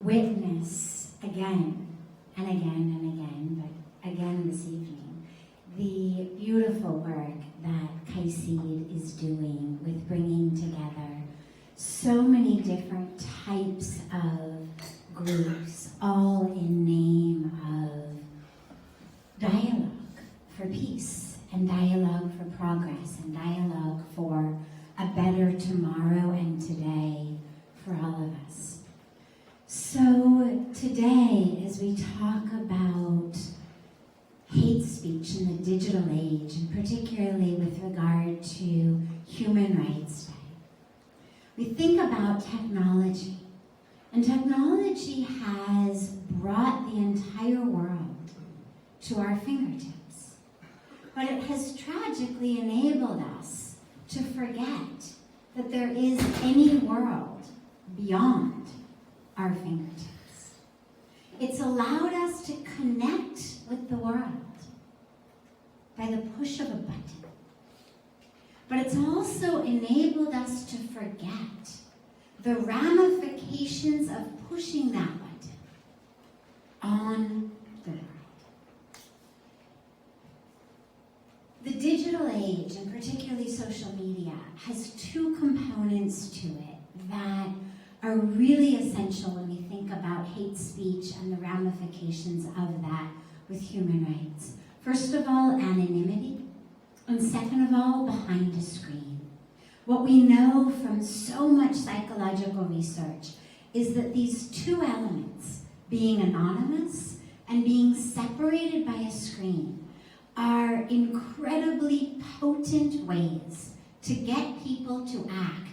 witness again and again and again, but again this evening, the beautiful work that KaiCIID is doing with bringing together so many different types of groups, all in name of dialogue for peace, and dialogue for progress, and dialogue for a better tomorrow and today for all of us. So today, as we talk about hate speech in the digital age, and particularly with regard to Human Rights Day, we think about technology. And technology has brought the entire world to our fingertips. But it has tragically enabled us to forget that there is any world beyond our fingertips. It's allowed us to connect with the world by the push of a button. But it's also enabled us to forget the ramifications of pushing that button on the world. The digital age, and particularly social media, has two components to it that are really essential when we think about hate speech and the ramifications of that with human rights. First of all, anonymity, and second of all, behind a screen. What we know from so much psychological research is that these two elements, being anonymous and being separated by a screen, are incredibly potent ways to get people to act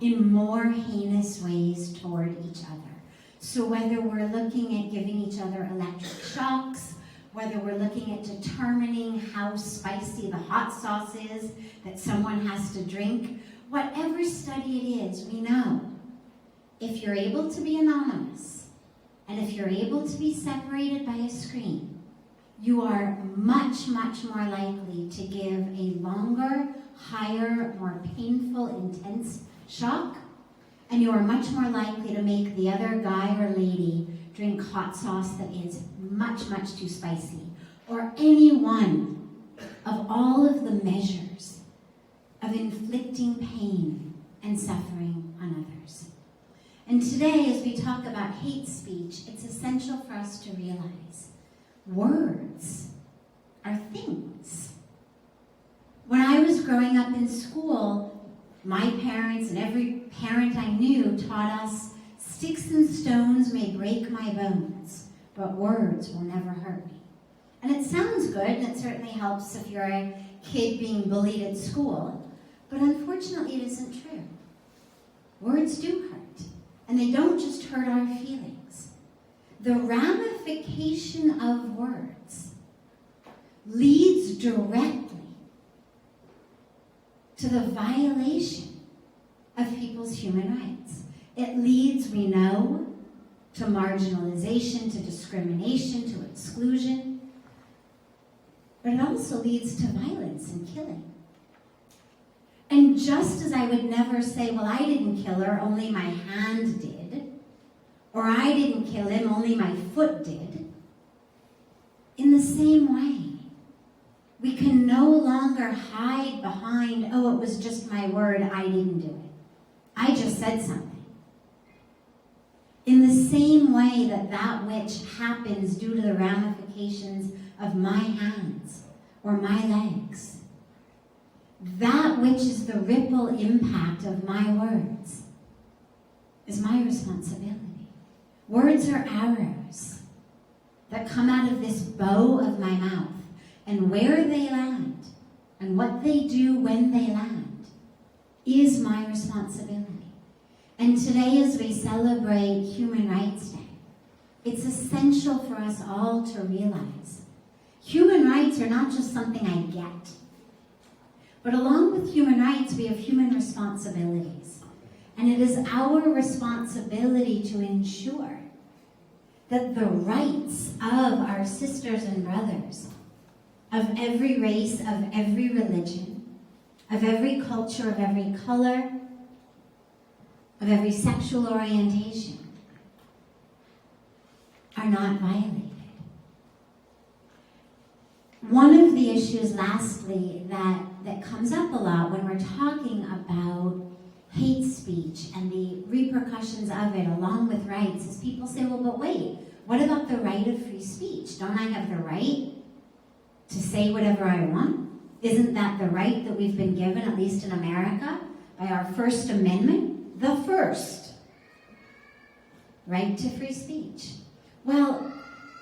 in more heinous ways toward each other. So whether we're looking at giving each other electric shocks, whether we're looking at determining how spicy the hot sauce is that someone has to drink, whatever study it is, we know if you're able to be anonymous and if you're able to be separated by a screen, you are much, much more likely to give a longer, higher, more painful, intense shock, and you are much more likely to make the other guy or lady drink hot sauce that is much, much too spicy, or any one of all of the measures of inflicting pain and suffering on others. And today, as we talk about hate speech, it's essential for us to realize words are things. When I was growing up in school, my parents and every parent I knew taught us, sticks and stones may break my bones, but words will never hurt me. And it sounds good, and it certainly helps if you're a kid being bullied at school, but unfortunately it isn't true. Words do hurt, and they don't just hurt our feelings. The ramification of words leads directly to the violation of people's human rights. It leads, we know, to marginalization, to discrimination, to exclusion, but it also leads to violence and killing. And just as I would never say, well, I didn't kill her, only my hand did, or I didn't kill him, only my foot did, in the same way, we can no longer hide behind, oh, it was just my word, I didn't do it. I just said something. In the same way that that which happens due to the ramifications of my hands or my legs, that which is the ripple impact of my words is my responsibility. Words are arrows that come out of this bow of my mouth. And where they land, and what they do when they land, is my responsibility. And today, as we celebrate Human Rights Day, it's essential for us all to realize human rights are not just something I get, but along with human rights, we have human responsibilities. And it is our responsibility to ensure that the rights of our sisters and brothers of every race, of every religion, of every culture, of every color, of every sexual orientation, not violated. One of the issues, lastly, that comes up a lot when we're talking about hate speech and the repercussions of it along with rights is people say, well, but wait, what about the right of free speech? Don't I have the right to say whatever I want? Isn't that the right that we've been given, at least in America, by our First Amendment? The first right to free speech. Well,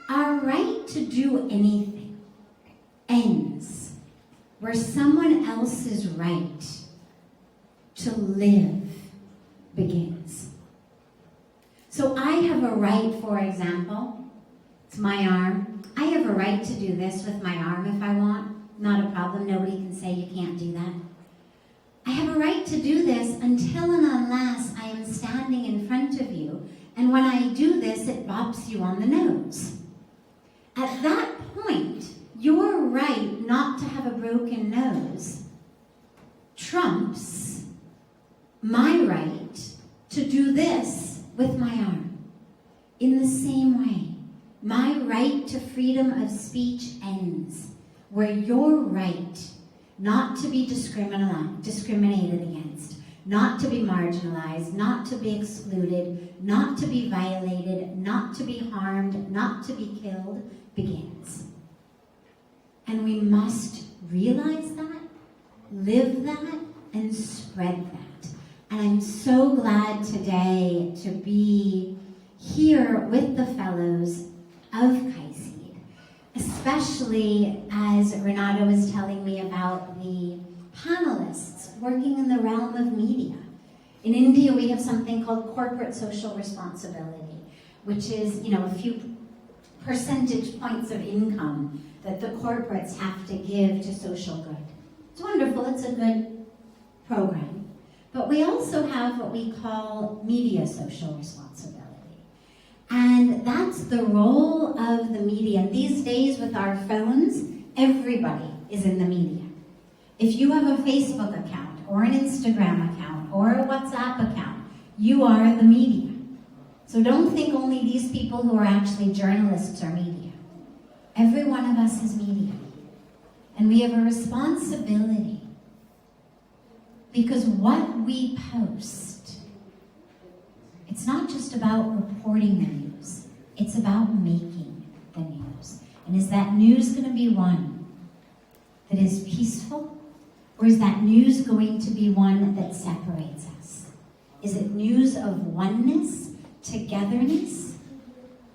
our right to do anything ends where someone else's right to live begins. So I have a right, for example, it's my arm. I have a right to do this with my arm if I want. Not a problem. Nobody can say you can't do that. I have a right to do this until and unless I am standing in front of you, and when I do this, it bops you on the nose. At that point, your right not to have a broken nose trumps my right to do this with my arm. In the same way, my right to freedom of speech ends where your right not to be discriminated against, not to be marginalized, not to be excluded, not to be violated, not to be harmed, not to be killed, begins. And we must realize that, live that, and spread that. And I'm so glad today to be here with the fellows of KaiCIID, especially as Renato was telling me about the panelists working in the realm of media. In India, we have something called corporate social responsibility, which is, a few percentage points of income that the corporates have to give to social good. It's wonderful, it's a good program. But we also have what we call media social responsibility. And that's the role of the media. And these days with our phones, everybody is in the media. If you have a Facebook account, or an Instagram account, or a WhatsApp account, you are the media. So don't think only these people who are actually journalists are media. Every one of us is media. And we have a responsibility. Because what we post, it's not just about reporting the news. It's about making the news. And is that news going to be one that is peaceful? Or is that news going to be one that separates us? Is it news of oneness, togetherness,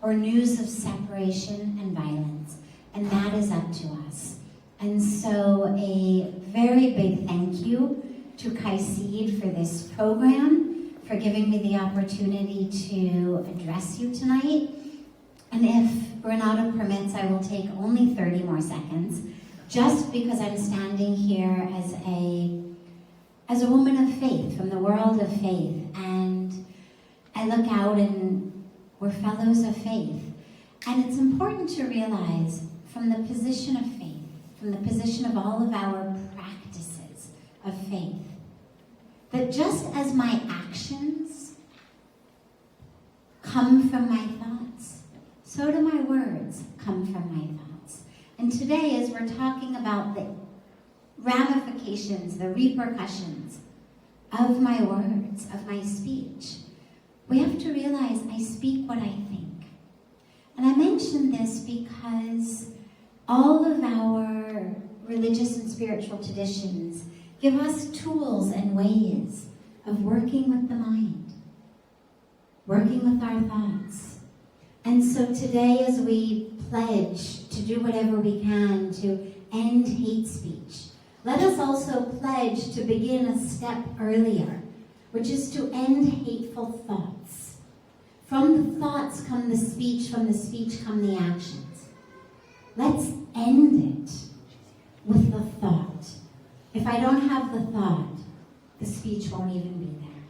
or news of separation and violence? And that is up to us. And so a very big thank you to KaiCIID for this program, for giving me the opportunity to address you tonight. And if Renato permits, I will take only 30 more seconds, just because I'm standing here as a woman of faith, from the world of faith, and I look out and we're fellows of faith. And it's important to realize from the position of faith, from the position of all of our practices of faith, that just as my actions come from my thoughts, so do my words come from my thoughts. And today, as we're talking about the ramifications, the repercussions of my words, of my speech, we have to realize I speak what I think. And I mention this because all of our religious and spiritual traditions give us tools and ways of working with the mind, working with our thoughts. And so today, as we pledge to do whatever we can to end hate speech, let us also pledge to begin a step earlier, which is to end hateful thoughts. From the thoughts come the speech, from the speech come the actions. Let's end it with the thought. If I don't have the thought, the speech won't even be there.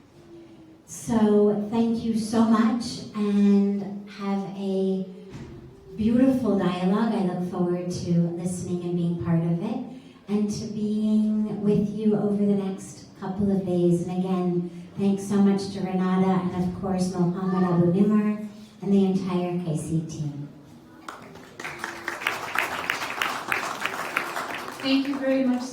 So thank you so much, and have a beautiful dialogue. I look forward to listening and being part of it, and to being with you over the next couple of days. And again, thanks so much to Renata, and of course Mohammed Abu Nimr, and the entire and KaiCIID team. Thank you very much.